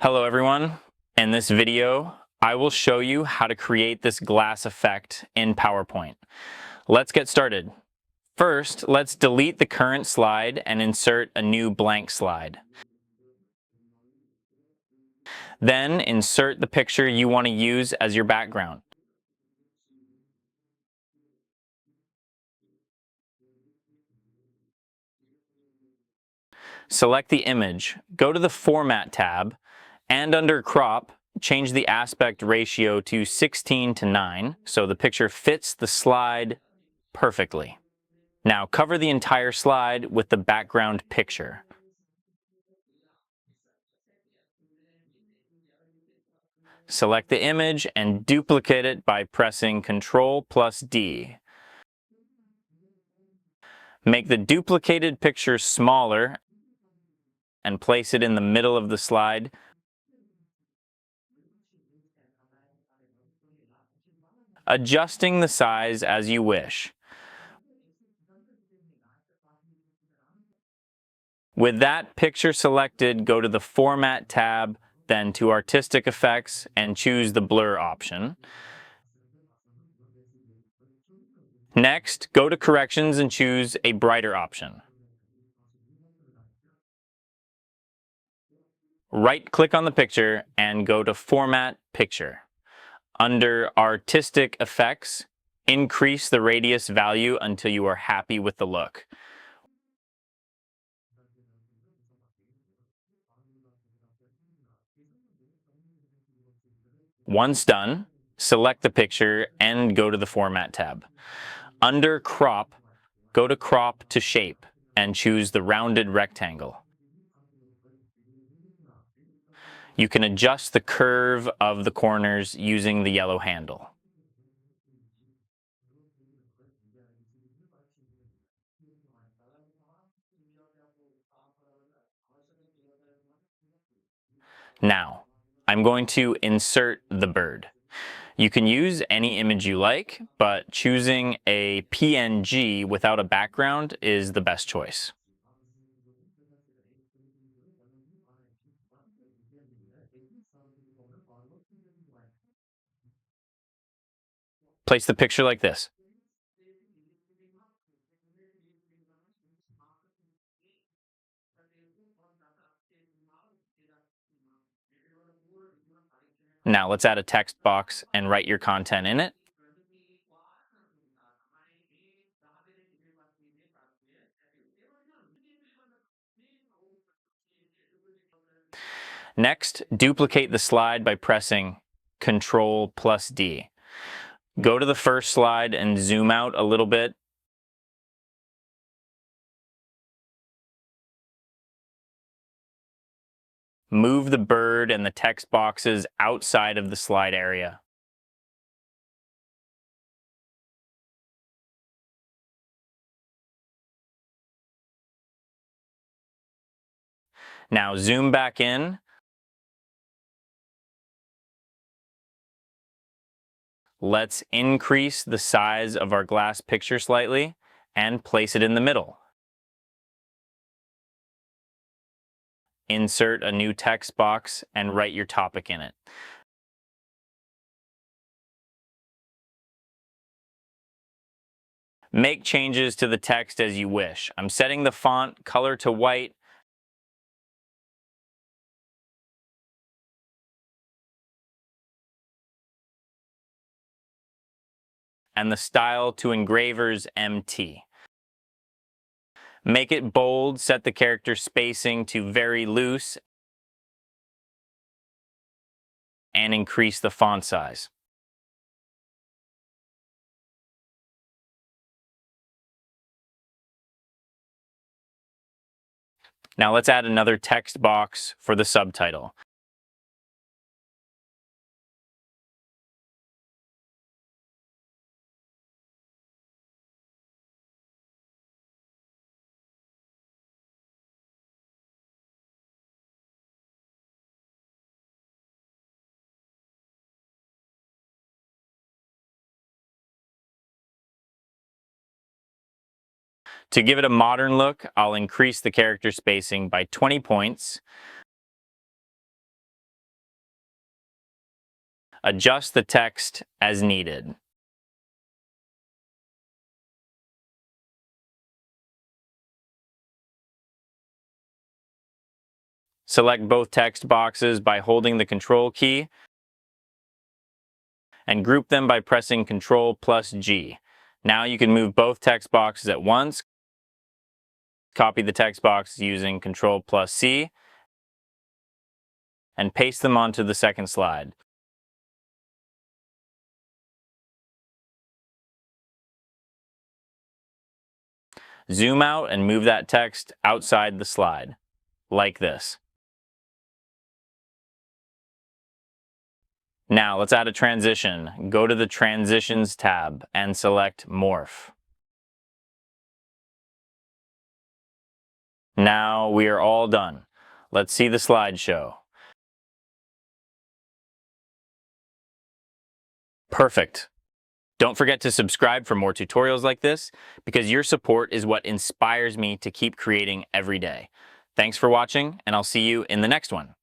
Hello everyone. In this video, I will show you how to create this glass effect in PowerPoint. Let's get started. First, let's delete the current slide and insert a new blank slide. Then insert the picture you want to use as your background. Select the image, go to the Format tab, and under Crop, change the aspect ratio to 16:9 so the picture fits the slide perfectly. Now cover the entire slide with the background picture. Select the image and duplicate it by pressing Ctrl+D. Make the duplicated picture smaller and place it in the middle of the slide. Adjusting the size as you wish. With that picture selected, go to the Format tab, then to Artistic Effects and choose the Blur option. Next, go to Corrections and choose a brighter option. Right-click on the picture and go to Format Picture. Under Artistic Effects, increase the radius value until you are happy with the look. Once done, select the picture and go to the Format tab. Under Crop, go to Crop to Shape and choose the rounded rectangle. You can adjust the curve of the corners using the yellow handle. Now, I'm going to insert the bird. You can use any image you like, but choosing a PNG without a background is the best choice. Place the picture like this. Now let's add a text box and write your content in it. Next, duplicate the slide by pressing Ctrl+D. Go to the first slide and zoom out a little bit. Move the bird and the text boxes outside of the slide area. Now zoom back in. Let's increase the size of our glass picture slightly and place it in the middle. Insert a new text box and write your topic in it. Make changes to the text as you wish. I'm setting the font color to white. And the style to Engravers MT. Make it bold, set the character spacing to very loose, and increase the font size. Now let's add another text box for the subtitle. To give it a modern look, I'll increase the character spacing by 20 points. Adjust the text as needed. Select both text boxes by holding the Control key and group them by pressing Ctrl+G. Now you can move both text boxes at once. Copy the text box using Ctrl+C and paste them onto the second slide. Zoom out and move that text outside the slide, like this. Now let's add a transition. Go to the Transitions tab and select Morph. Now we are all done. Let's see the slideshow. Perfect. Don't forget to subscribe for more tutorials like this, because your support is what inspires me to keep creating every day. Thanks for watching, and I'll see you in the next one.